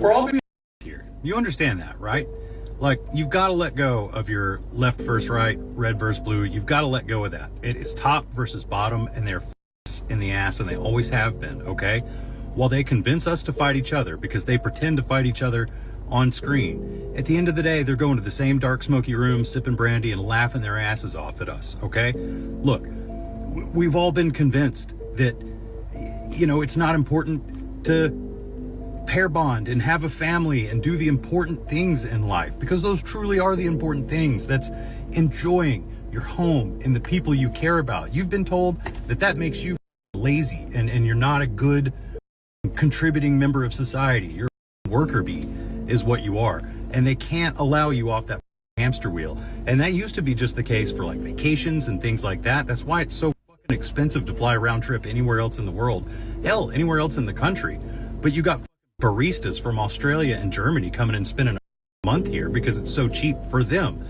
We're all being here. You understand that, right? Like, you've got to let go of your left versus right, red versus blue. You've got to let go of that. It is top versus bottom, and they're in the ass, and they always have been, okay? While they convince us to fight each other because they pretend to fight each other on screen, at the end of the day, they're going to the same dark, smoky room, sipping brandy and laughing their asses off at us, okay? Look, we've all been convinced that, you know, it's not important to pair bond and have a family and do the important things in life, because those truly are the important things. That's enjoying your home and the people you care about. You've been told that that makes you lazy and you're not a good contributing member of society. You're a worker bee is what you are, and they can't allow you off that hamster wheel. And that used to be just the case for like vacations and things like that. That's why it's so fucking expensive to fly a round trip anywhere else in the world, hell, anywhere else in the country. But you got baristas from Australia and Germany coming and spending a month here because it's so cheap for them.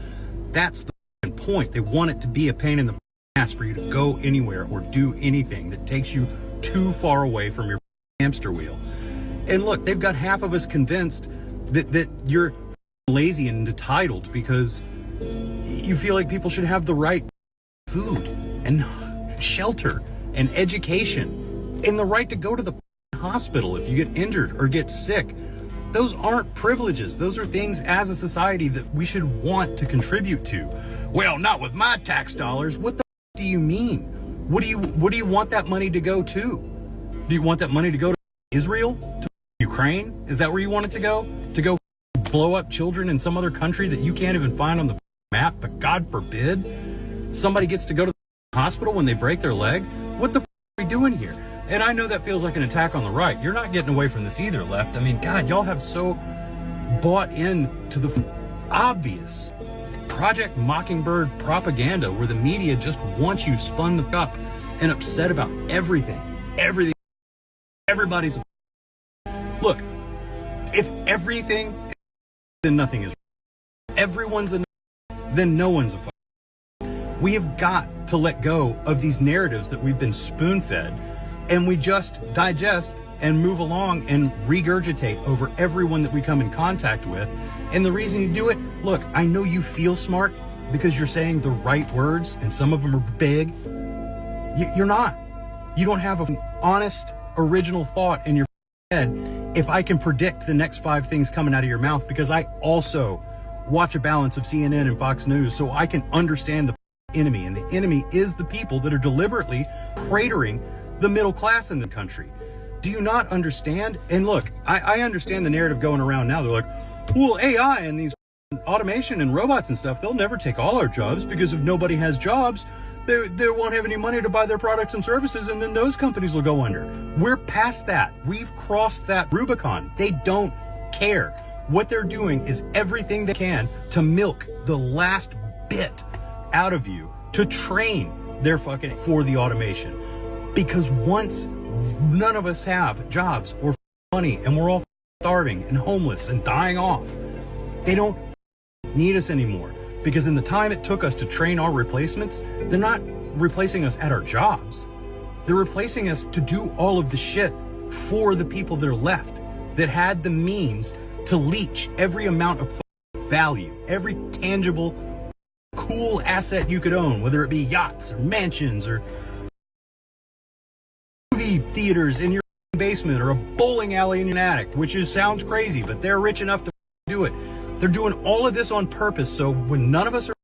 That's the point. They want it to be a pain in the ass for you to go anywhere or do anything that takes you too far away from your hamster wheel. And look, they've got half of us convinced that you're lazy and entitled because you feel like people should have the right food and shelter and education and the right to go to the hospital if you get injured or get sick. Those aren't privileges. Those are things as a society that we should want to contribute to. Well, not with my tax dollars. What the do you mean? What do you want that money to go to? Do you want that money to go to Israel? To Ukraine? Is that where you want it to go? To go blow up children in some other country that you can't even find on the map, but God forbid somebody gets to go to the hospital when they break their leg? What the are we doing here? And I know that feels like an attack on the right. You're not getting away from this either, left. I mean, God, y'all have so bought in to the obvious Project Mockingbird propaganda where the media just wants you spun the up and upset about everything. Everything. Everybody's. Look, if everything is, then nothing is. Everyone's a, then no one's a. We have got to let go of these narratives that we've been spoon-fed, and we just digest and move along and regurgitate over everyone that we come in contact with. And the reason you do it, look, I know you feel smart because you're saying the right words and some of them are big. You're not. You don't have an honest, original thought in your head. If I can predict the next 5 things coming out of your mouth, because I also watch a balance of CNN and Fox News, so I can understand the enemy. And the enemy is the people that are deliberately cratering the middle class in the country. Do you not understand? And look, I understand the narrative going around now. They're like, well, AI and these automation and robots and stuff, they'll never take all our jobs, because if nobody has jobs, they won't have any money to buy their products and services, and then those companies will go under. We're past that. We've crossed that Rubicon. They don't care. What they're doing is everything they can to milk the last bit out of you to train their fucking for the automation. Because once none of us have jobs or money and we're all starving and homeless and dying off, they don't need us anymore. Because in the time it took us to train our replacements, they're not replacing us at our jobs. They're replacing us to do all of the shit for the people that are left, that had the means to leech every amount of value, every tangible, cool asset you could own, whether it be yachts or mansions or movie theaters in your basement or a bowling alley in your attic, which sounds crazy, but they're rich enough to do it. They're doing all of this on purpose, so when none of us are